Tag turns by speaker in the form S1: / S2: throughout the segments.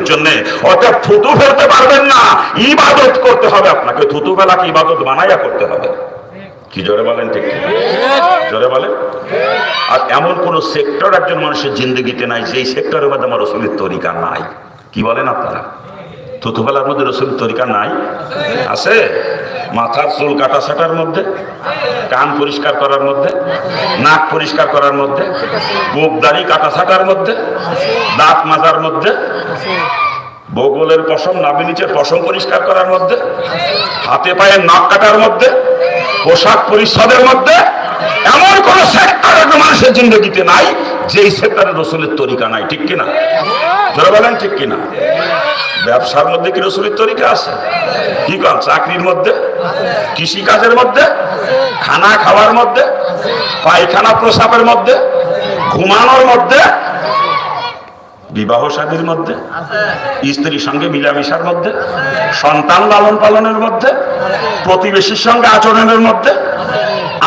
S1: জন্য অতএব থুতু ফেলতে পারবেন না, ইবাদত করতে হবে আপনাকে। থুতু ফেলাকে ইবাদত বানাইয়া করতে হবে। কি জোরে বলেন? ঠিক জোরে বলেন। আর এমন কোন সেক্টর একজন মানুষের জিন্দগিতে নাই যেই সেক্টরের মধ্যে আমার রসুলের তরিকা নাই। কি বলেন আপনারা? থুতু ফেলার মধ্যে রসুলের তরিকা নাই? আছে। মাথার চুল কাটা ছাটার মধ্যে, কান পরিষ্কার করার মধ্যে, নাক পরিষ্কার করার মধ্যে, গোপ দাড়ি কাটা ছাটার মধ্যে, দাঁত মাজার মধ্যে, বগলের পশম, নাভি নিচের পশম পরিষ্কার করার মধ্যে, হাতে পায়ে নখ কাটার মধ্যে, পোশাক পরিচ্ছদের মধ্যে এমন কোন সেক্টর একটা মানুষের জিন্দগিতে নাই যেই সেক্টরে রসুলের তরিকা নাই। ঠিক কিনা? যারা বলেন ঠিক কিনা? ব্যবসার মধ্যে কি রসুলের তরিকা আছে? কি কন? চাকরির মধ্যে, কৃষি কাজের মধ্যে, খানা খাওয়ার মধ্যে, পায়খানা প্রসাবের মধ্যে, ঘুমানোর মধ্যে, বিবাহ শাদীর মধ্যে, স্ত্রীর সঙ্গে মিলামিশার মধ্যে, সন্তান লালন পালনের মধ্যে, প্রতিবেশীর সঙ্গে আচরণের মধ্যে,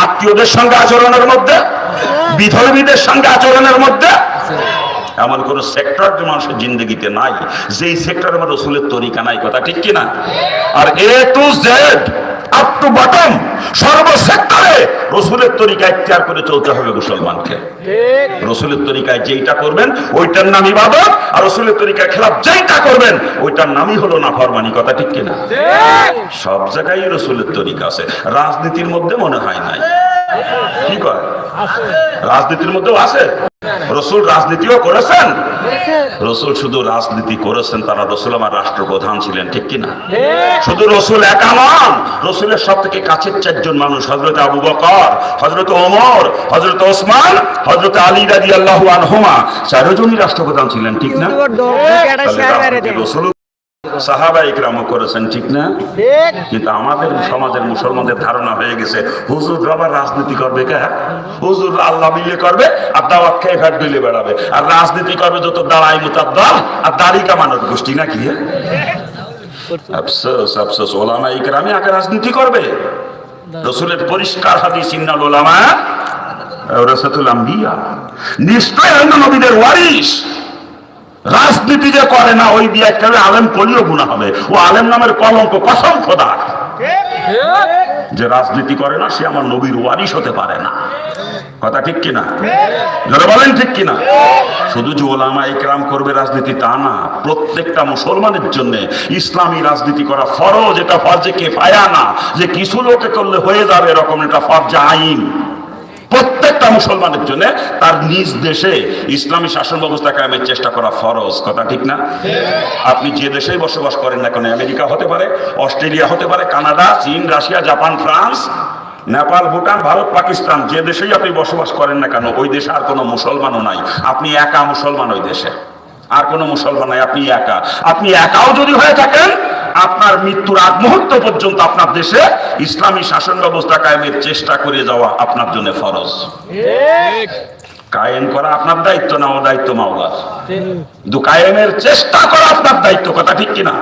S1: আত্মীয়দের সঙ্গে আচরণের মধ্যে, বিধর্মীদের সঙ্গে আচরণের মধ্যে এমন কোন সেক্টর যে মানুষের জিন্দগিতে নাই যেই সেক্টরে আমার রসুলের তরিকা নাই। কথা ঠিক কিনা? আর A to Z up to bottom সর্ব সেক্টরে রসুলের তরিকা ইখতিয়ার করে চলতে হবে মুসলমানকে। রসুলের তরিকায় যেইটা করবেন ওইটার নাম ইবাদত, আর রসুলের তরিকায় খেলাফ যেইটা করবেন ওইটার নামই হলো নাফরমানি। কথা ঠিক কিনা? সব জায়গায় রসুলের তরিকা আছে, রাজনীতির মধ্যে মনে হয় নাই। কি কয়? রাজনীতির মধ্যেও আছে। রসুল রাজনীতিও করেছেন। রসুল শুধু রাজনীতি করেছেন তা না, রসুল আমার রাষ্ট্রপ্রধান ছিলেন। ঠিক কিনা? শুধু রসুল একা নন, রসুলের সব থেকে কাছের চারজন মানুষ, হযরত আবু বকর, হযরত ওমর, হযরত ওসমান, হযরত আলী রাদিয়াল্লাহু আনহুমা, চারজনই রাষ্ট্রপ্রধান ছিলেন। ঠিক না? রসুল সাহাবা ইকরামও করেছেন। ঠিক না? কিন্তু আমাদের সমাজের মুসলমানদের ধারণা হয়ে গেছে হুজুর আবার রাজনীতি করবে। কে? হুজুর আল্লাহ মিলে করবে আর দাওয়াত খেয়ে ফেট দিলে বেড়াবে, আর রাজনীতি করবে যত দাঁড়াই মুতাদ্দাল আর দাড়ি কামানোর গোষ্ঠী। নাকি? আফসোস আফসোস, ওলামা ইকরামই আগে রাজনীতি করবে। রাসূলের পরিষ্কার হাদিস, ইন্নাল উলামা ওয়ারাসাতুল আম্বিয়া, নিশ্চয় নবীদের ওয়ারিস। রাজনীতি যে করে না ওই দিয়ে একটা আলেম করলেও গুনাহ হবে। ও আলেম নামের কলঙ্ক, কসম খোদার। যে রাজনীতি করে না সে আমার নবীর ওয়ারিস হতে পারে না। কথা ঠিক কিনা? যারা বলেন ঠিক কিনা? শুধু যে ওলামা ইকরাম করবে রাজনীতি তা না, প্রত্যেকটা মুসলমানের জন্য ইসলামী রাজনীতি করা ফরজ। এটা ফরজে কিফায়া না যে কিছু লোকে করলে হয়ে যাবে এরকম, এটা ফরজে আইন। প্রত্যেকটা মুসলমানের জন্য তার নিজ দেশে ইসলামী শাসন ব্যবস্থা কায়েমের চেষ্টা করা ফরজ। কথা ঠিক না? আপনি যে দেশেই বসবাস করেন না কেন, আমেরিকা হতে পারে, অস্ট্রেলিয়া হতে পারে, কানাডা, চীন, Russia, Japan, France, Nepal, Bhutan, Bharat, Pakistan, যে দেশেই আপনি বসবাস করেন না কেন ওই দেশে আর কোনো মুসলমানও নাই। আপনি একা মুসলমান ওই দেশে, আর কোনো মুসলমান নাই। আপনি একা। আপনি একাও যদি হয়ে থাকেন, আপনার মৃত্যুর আগ মুহূর্ত পর্যন্ত আপনার দেশে ইসলামী শাসন ব্যবস্থা কায়েমের চেষ্টা করে যাওয়া আপনার জন্য ফরজ। কায়েম করা আপনার দায়িত্ব না, ও দায়িত্ব মাওলার। কিন্তু কায়েমের চেষ্টা করা আপনার দায়িত্ব। কথা ঠিক কিনা?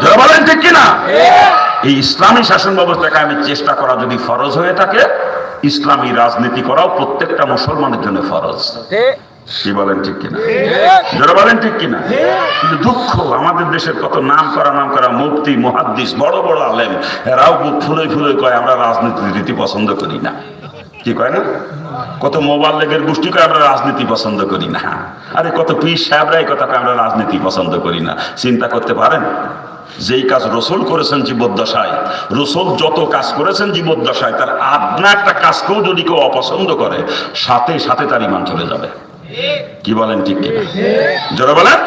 S1: যারা বলেন ঠিক কিনা? এই ইসলামী শাসন ব্যবস্থা কায়েমের চেষ্টা করা যদি ফরজ হয়ে থাকে, ইসলামী রাজনীতি করাও প্রত্যেকটা মুসলমানের জন্য ফরজ। কি বলেন ঠিক কিনা? যারা বলেন ঠিক কিনা? কিন্তু দুঃখ, আমাদের দেশের কত নাম করা মুফতি, মুহাদ্দিস, বড় বড় আলেম, এরাও বুক ফুলে ফুলে কয় আমরা রাজনীতির রীতি পছন্দ করি না। কি কয় না? কত মোবাল্লেগের গোষ্ঠী কয় আমরা রাজনীতি পছন্দ করি না। আরে কত পীর সাহেবরা এই কথা কয় আমরা রাজনীতি পছন্দ করি না। চিন্তা করতে পারেন, যেই কাজ রসুল করেছেন জীবদ্দশায়, রসুল যত কাজ করেছেন জীবদ্দশায়, তার আদনা একটা কাজকেও যদি কেউ অপছন্দ করে, সাথে সাথে তার ঈমান চলে যাবে। কি বলেন ঠিক কিনা? যারা বলেন,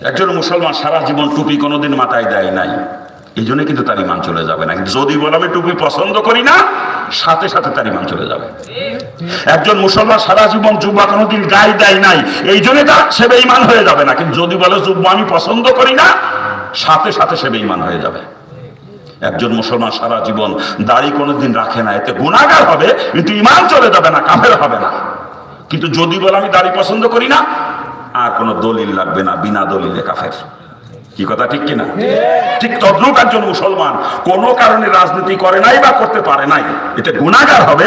S1: একজন মুসলমান সারা জীবন টুপি কোনোদিন মাথায় দেয় নাই, এই জন্য কিন্তু তার ঈমান চলে যাবে না। যদি বলে আমি টুপি পছন্দ করি না, সাথে সাথে তার ঈমান চলে যাবে। একজন মুসলমান সারা জীবন জুব্বা কোনোদিন গায়ে দেয় নাই, এই জন্য তার সে বেঈমান হয়ে যাবে না। কিন্তু যদি বলে জুব্বা আমি পছন্দ করি না, সাথে সাথে সে বেঈমান হয়ে যাবে। একজন মুসলমান সারা জীবন দাড়ি কোনোদিন রাখে না, এতে গুনাহগার হবে কিন্তু ঈমান চলে যাবে না, কাফের হবে না। কিন্তু যদি বলে আমি দাড়ি পছন্দ করি না, আর কোনো দলিল লাগবে না, বিনা দলিলে কাফের। কি কথা ঠিক কিনা? ঠিক তদ্রূপ একজন মুসলমান কোনো কারণে রাজনীতি করে নাই বা করতে পারে নাই, এটা গুনাহগার হবে।